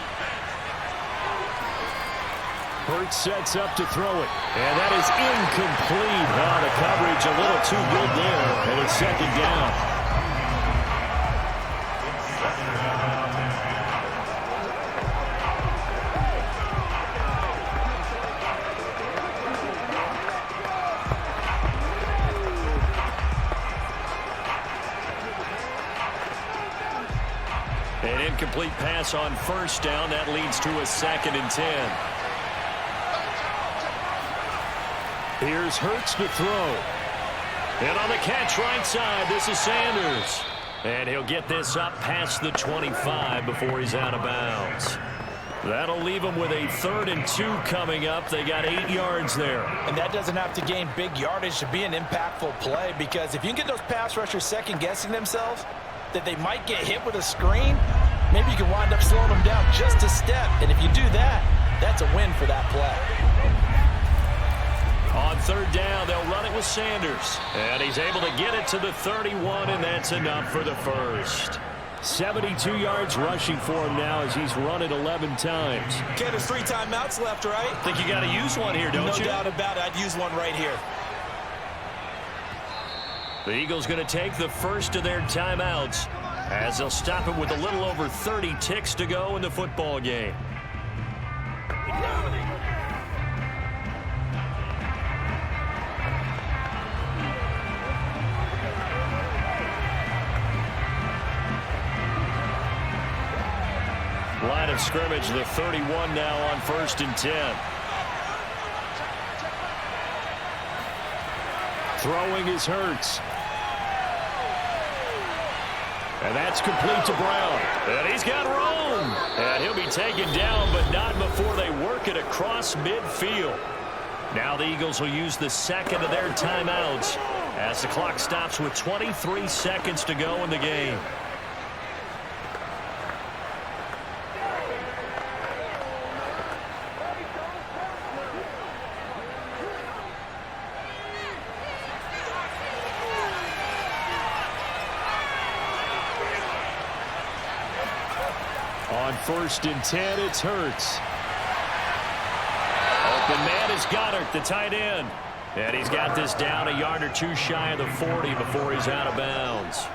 Hurts sets up to throw it. And that is incomplete. Oh, the coverage a little too good there. And it's 2nd down. An incomplete pass on 1st down. That leads to a 2nd and 10. Here's Hurts to throw. And on the catch right side, this is Sanders. And he'll get this up past the 25 before he's out of bounds. That'll leave him with a 3rd and 2 coming up. They got 8 yards there. And that doesn't have to gain big yardage to be an impactful play, because if you can get those pass rushers second-guessing themselves that they might get hit with a screen, maybe you can wind up slowing them down just a step. And if you do that, that's a win for that play. On 3rd down, they'll run it with Sanders. And he's able to get it to the 31, and that's enough for the first. 72 yards rushing for him now as he's run it 11 times. Okay, there's 3 timeouts left, right? Think you got to use one here, don't you? No doubt about it. I'd use one right here. The Eagles going to take the first of their timeouts as they'll stop him with a little over 30 ticks to go in the football game. Line of scrimmage, the 31 now on 1st and 10. Throwing is Hurts. And that's complete to Brown. And he's got room. And he'll be taken down, but not before they work it across midfield. Now the Eagles will use the 2nd of their timeouts as the clock stops with 23 seconds to go in the game. On 1st and 10, it's Hurts. Open man is Goddard, the tight end. And he's got this down a yard or 2 shy of the 40 before he's out of bounds.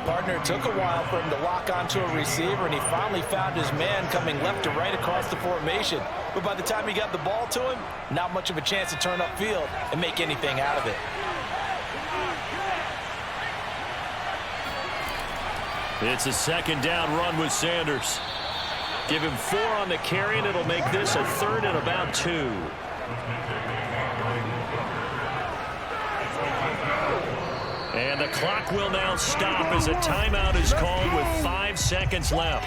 Partner, it took a while for him to lock onto a receiver, and he finally found his man coming left to right across the formation. But by the time he got the ball to him, not much of a chance to turn upfield and make anything out of it. It's a 2nd down run with Sanders. Give him 4 on the carry, and it'll make this a 3rd and about 2. And the clock will now stop as a timeout is called with 5 seconds left.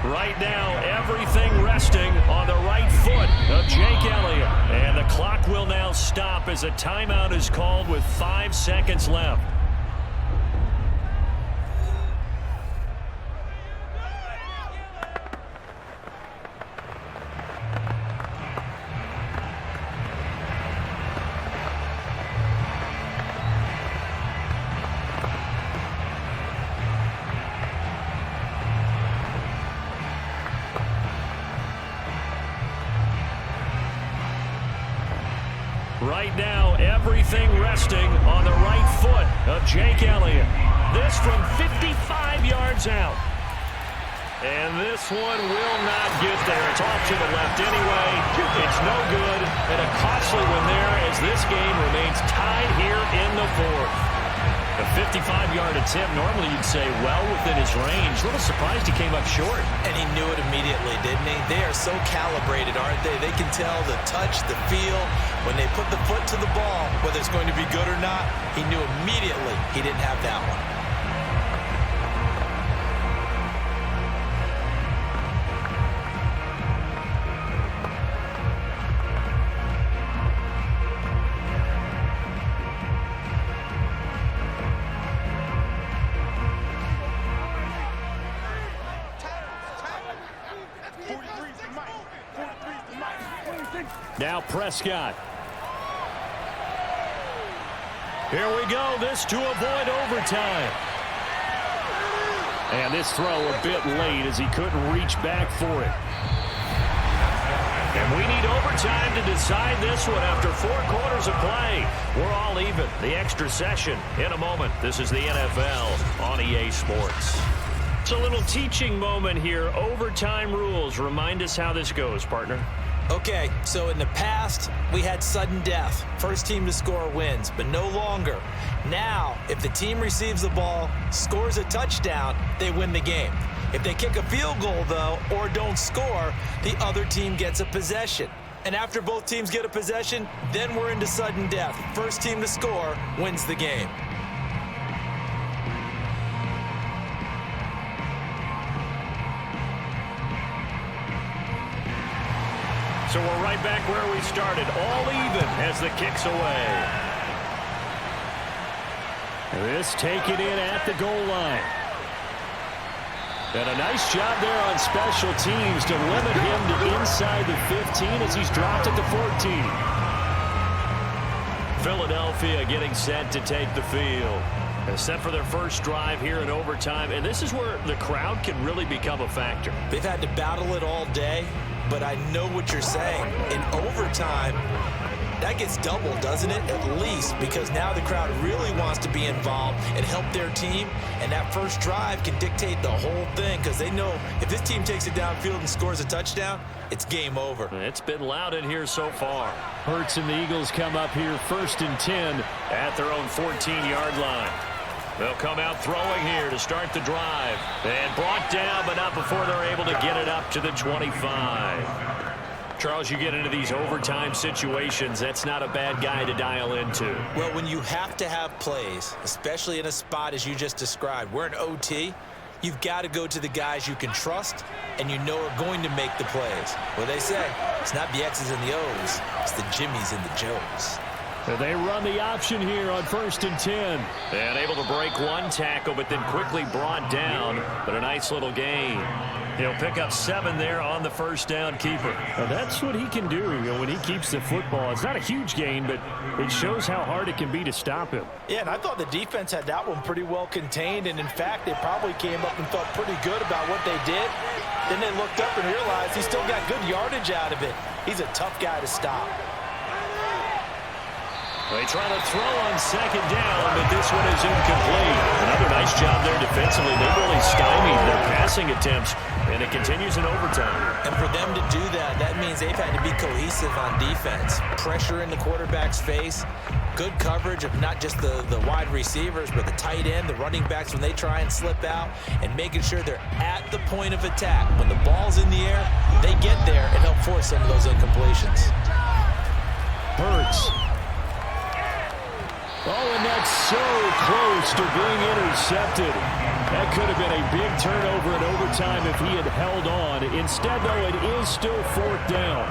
Right now, everything resting on the right foot of Jake Elliott. And the clock will now stop as a timeout is called with 5 seconds left. Right now, everything resting on the right foot of Jake Elliott. This from 55 yards out. And this one will not get there. It's off to the left anyway. It's no good. And a costly one there as this game remains tied here in the fourth. A 55-yard attempt, normally you'd say well within his range. A little surprised he came up short. And he knew it immediately, didn't he? They are so calibrated, aren't they? They can tell the touch, the feel. When they put the foot to the ball, whether it's going to be good or not, he knew immediately he didn't have that one. Now Prescott. Here we go. This to avoid overtime. And this throw a bit late as he couldn't reach back for it. And we need overtime to decide this one after 4 quarters of play. We're all even. The extra session in a moment. This is the NFL on EA Sports. It's a little teaching moment here. Overtime rules. Remind us how this goes, partner. Okay, so in the past, we had sudden death. First team to score wins, but no longer. Now, if the team receives the ball, scores a touchdown, they win the game. If they kick a field goal, though, or don't score, the other team gets a possession. And after both teams get a possession, then we're into sudden death. First team to score wins the game. So we're right back where we started, all even as the kick's away. This taken in at the goal line. And a nice job there on special teams to limit him to inside the 15 as he's dropped at the 14. Philadelphia getting set to take the field. Set for their first drive here in overtime. And this is where the crowd can really become a factor. They've had to battle it all day. But I know what you're saying. In overtime, that gets doubled, doesn't it? At least, because now the crowd really wants to be involved and help their team. And that first drive can dictate the whole thing because they know if this team takes it downfield and scores a touchdown, it's game over. It's been loud in here so far. Hurts and the Eagles come up here 1st and 10 at their own 14-yard line. They'll come out throwing here to start the drive. And brought down, but not before they're able to get it up to the 25. Charles, you get into these overtime situations, that's not a bad guy to dial into. Well, when you have to have plays, especially in a spot as you just described, we're in OT, you've got to go to the guys you can trust and you know are going to make the plays. Well, they say it's not the X's and the O's, it's the Jimmies and the Joes. They run the option here on 1st and 10. And able to break one tackle, but then quickly brought down. But a nice little gain. He'll pick up 7 there on the first down keeper. Now that's what he can do when he keeps the football. It's not a huge gain, but it shows how hard it can be to stop him. Yeah, and I thought the defense had that one pretty well contained. And, in fact, they probably came up and felt pretty good about what they did. Then they looked up and realized he still got good yardage out of it. He's a tough guy to stop. They try to throw on second down, but this one is incomplete. Another nice job there defensively. They really stymied their passing attempts, and it continues in overtime. And for them to do that, that means they've had to be cohesive on defense. Pressure in the quarterback's face, good coverage of not just the wide receivers, but the tight end, the running backs when they try and slip out, and making sure they're at the point of attack. When the ball's in the air, they get there and help force some of those incompletions. Hurts. Oh, and that's so close to being intercepted. That could have been a big turnover in overtime if he had held on. Instead, though, it is still 4th down.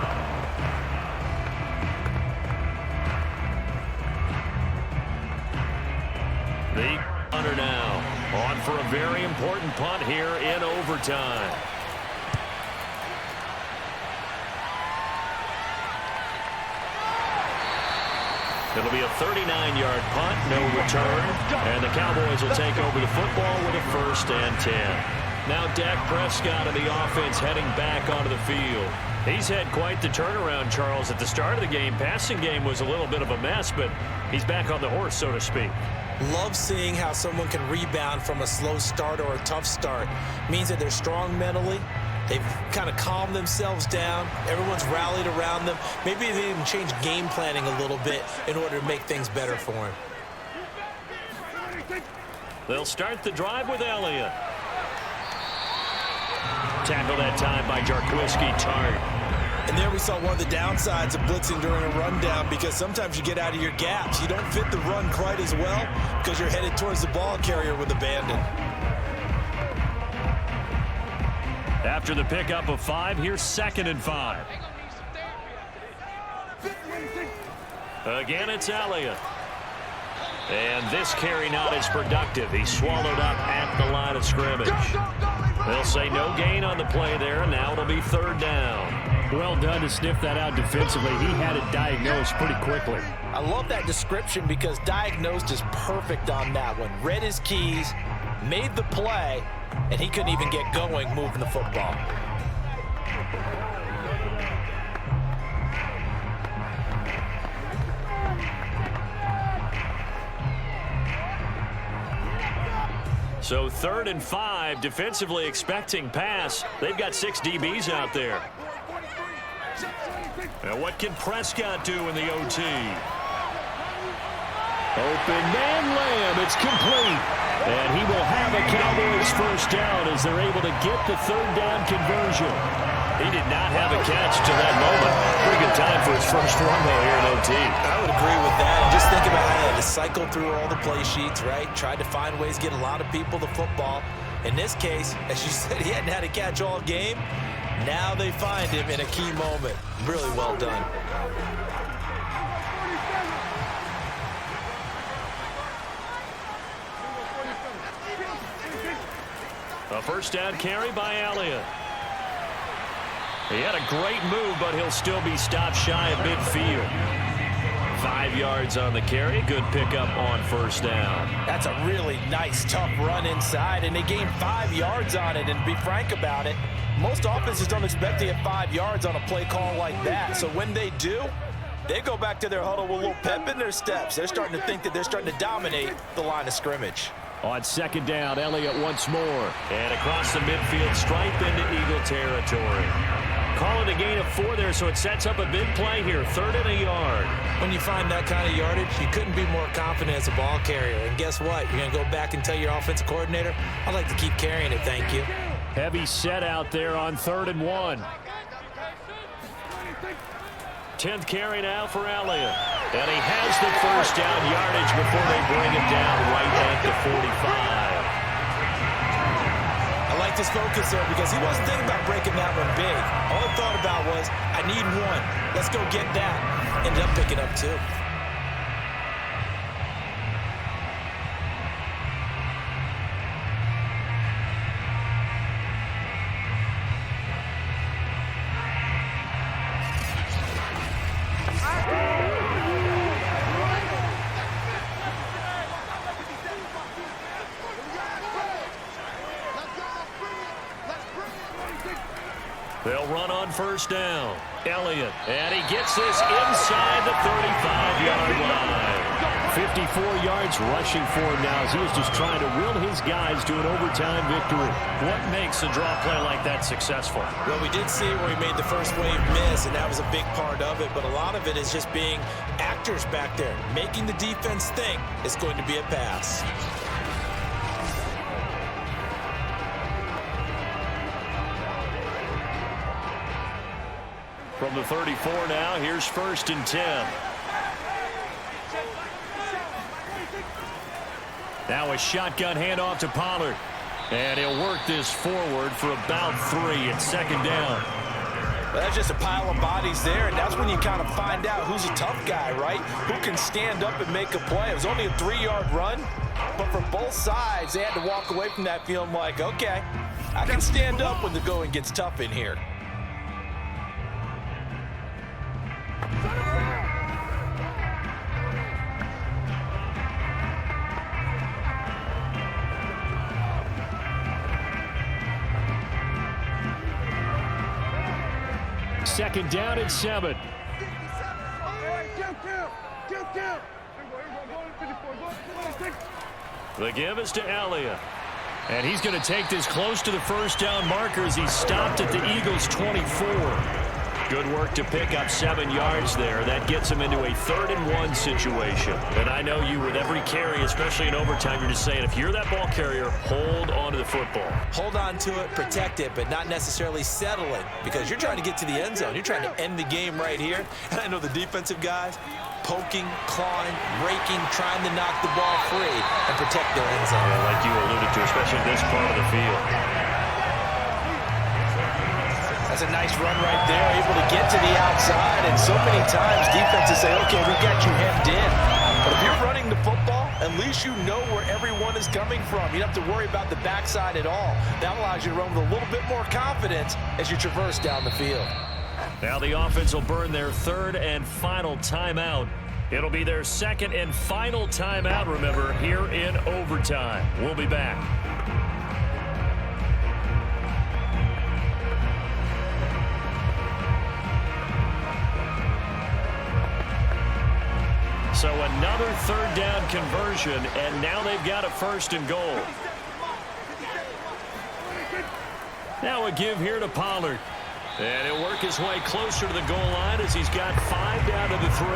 The punter now on for a very important punt here in overtime. It'll be a 39-yard punt, no return, and the Cowboys will take over the football with a 1st and 10. Now Dak Prescott and the offense heading back onto the field. He's had quite the turnaround, Charles. At the start of the game, passing game was a little bit of a mess, but he's back on the horse, so to speak. Love seeing how someone can rebound from a slow start or a tough start. Means that they're strong mentally. They've kind of calmed themselves down. Everyone's rallied around them. Maybe they even changed game planning a little bit in order to make things better for him. They'll start the drive with Elliott. Tackle that time by Jarquiski Tart. And there we saw one of the downsides of blitzing during a rundown, because sometimes you get out of your gaps. You don't fit the run quite as well because you're headed towards the ball carrier with abandon. After the pickup of 5, here's 2nd and 5. Again, it's Elliott. And this carry not as productive. He's swallowed up at the line of scrimmage. They'll say no gain on the play there, and now it'll be 3rd down. Well done to sniff that out defensively. He had it diagnosed pretty quickly. I love that description because diagnosed is perfect on that one. Read his keys, made the play, and he couldn't even get going moving the football. So 3rd and 5, defensively expecting pass. They've got 6 DBs out there. Now what can Prescott do in the OT? Open man Lamb, it's complete. And he will have a Cowboys 1st down as they're able to get the 3rd down conversion. He did not have a catch to that moment. Pretty good time for his first run, though, here in OT. I would agree with that. And just think about how he had to cycle through all the play sheets, right? Tried to find ways to get a lot of people the football. In this case, as you said, he hadn't had a catch all game. Now they find him in a key moment. Really well done. A 1st down carry by Elliott. He had a great move, but he'll still be stopped shy of midfield. 5 yards on the carry. Good pickup on 1st down. That's a really nice, tough run inside, and they gained 5 yards on it. And to be frank about it, most offenses don't expect to get 5 yards on a play call like that. So when they do, they go back to their huddle with a little pep in their steps. They're starting to think that they're starting to dominate the line of scrimmage. On 2nd down, Elliott once more. And across the midfield stripe into Eagle territory. Call it a gain of 4 there, so it sets up a big play here. 3rd and a yard. When you find that kind of yardage, you couldn't be more confident as a ball carrier. And guess what? You're going to go back and tell your offensive coordinator, I'd like to keep carrying it, thank you. Heavy set out there on 3rd and 1. 10th carry now for Elliott. And he has the 1st down yardage before they bring him down right at the 45. I like this focus there because he wasn't thinking about breaking that one big. All he thought about was, I need 1. Let's go get that. Ended up picking up 2. They'll run on 1st down. Elliott, and he gets this inside the 35-yard line. 54 yards rushing for him now as he is just trying to will his guys to an overtime victory. What makes a draw play like that successful? Well, we did see where he made the first wave miss, and that was a big part of it, but a lot of it is just being actors back there, making the defense think it's going to be a pass. From the 34 now, here's 1st and 10. Now a shotgun handoff to Pollard. And he'll work this forward for about 3 at 2nd down. Well, that's just a pile of bodies there, and that's when you kind of find out who's a tough guy, right? Who can stand up and make a play. It was only a 3-yard run, but for both sides, they had to walk away from that feeling like, okay, I can stand up when the going gets tough in here. Second down and 7. The give is to Elliott. And he's going to take this close to the first down marker as he stopped at the Eagles' 24. Good work to pick up 7 yards there. That gets him into a 3rd and 1 situation. And I know you with every carry, especially in overtime, you're just saying if you're that ball carrier, hold on to the football. Hold on to it, protect it, but not necessarily settle it because you're trying to get to the end zone. You're trying to end the game right here. And I know the defensive guys poking, clawing, raking, trying to knock the ball free and protect their end zone. Yeah, like you alluded to, especially this part of the field. That's a nice run right there, able to get to the outside, and so many times defenses say, okay, we got you hemmed in. But if you're running the football, at least you know where everyone is coming from. You don't have to worry about the backside at all. That allows you to run with a little bit more confidence as you traverse down the field. Now the offense will burn their 3rd and final timeout. It'll be their 2nd and final timeout, remember, here in overtime. We'll be back. So another 3rd down conversion, and now they've got a 1st and goal. Now a give here to Pollard. And he'll work his way closer to the goal line as he's got 5 down to the 3.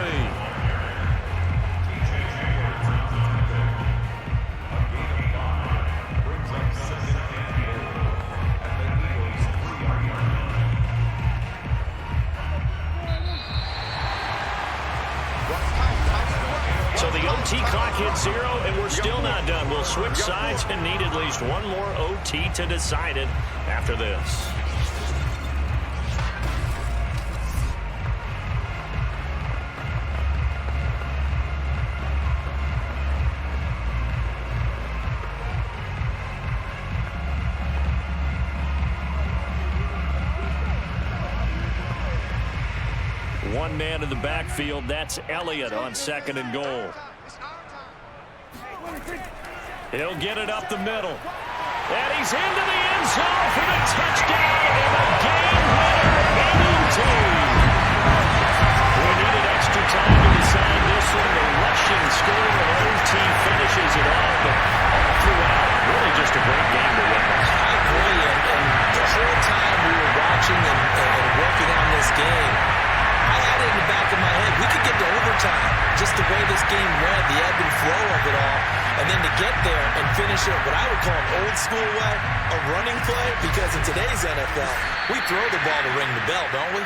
So the OT clock hits 0, and we're still not done. We'll switch sides and need at least one more OT to decide it after this. One man in the backfield, that's Elliott on 2nd and goal. He'll get it up the middle. And he's into the end zone for the touchdown and a game-winner 82. We needed extra time to decide this one. The rushing score of OT finishes it off, but all throughout, really just a great game to witness. I agree, and the whole time we were watching and working on this game, I had it in the back of my head. We could get to overtime. Just the way this game went, the ebb and flow of it all. And then to get there and finish it what I would call an old school way, a running play, because in today's NFL, we throw the ball to ring the bell, don't we?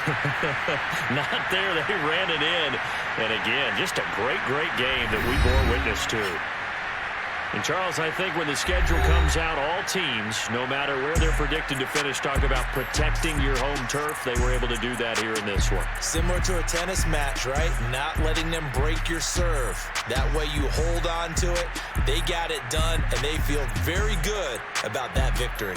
Not there. They ran it in. And again, just a great, great game that we bore witness to. And Charles, I think when the schedule comes out, all teams, no matter where they're predicted to finish, talk about protecting your home turf. They were able to do that here in this one. Similar to a tennis match, right? Not letting them break your serve. That way you hold on to it. They got it done, and they feel very good about that victory.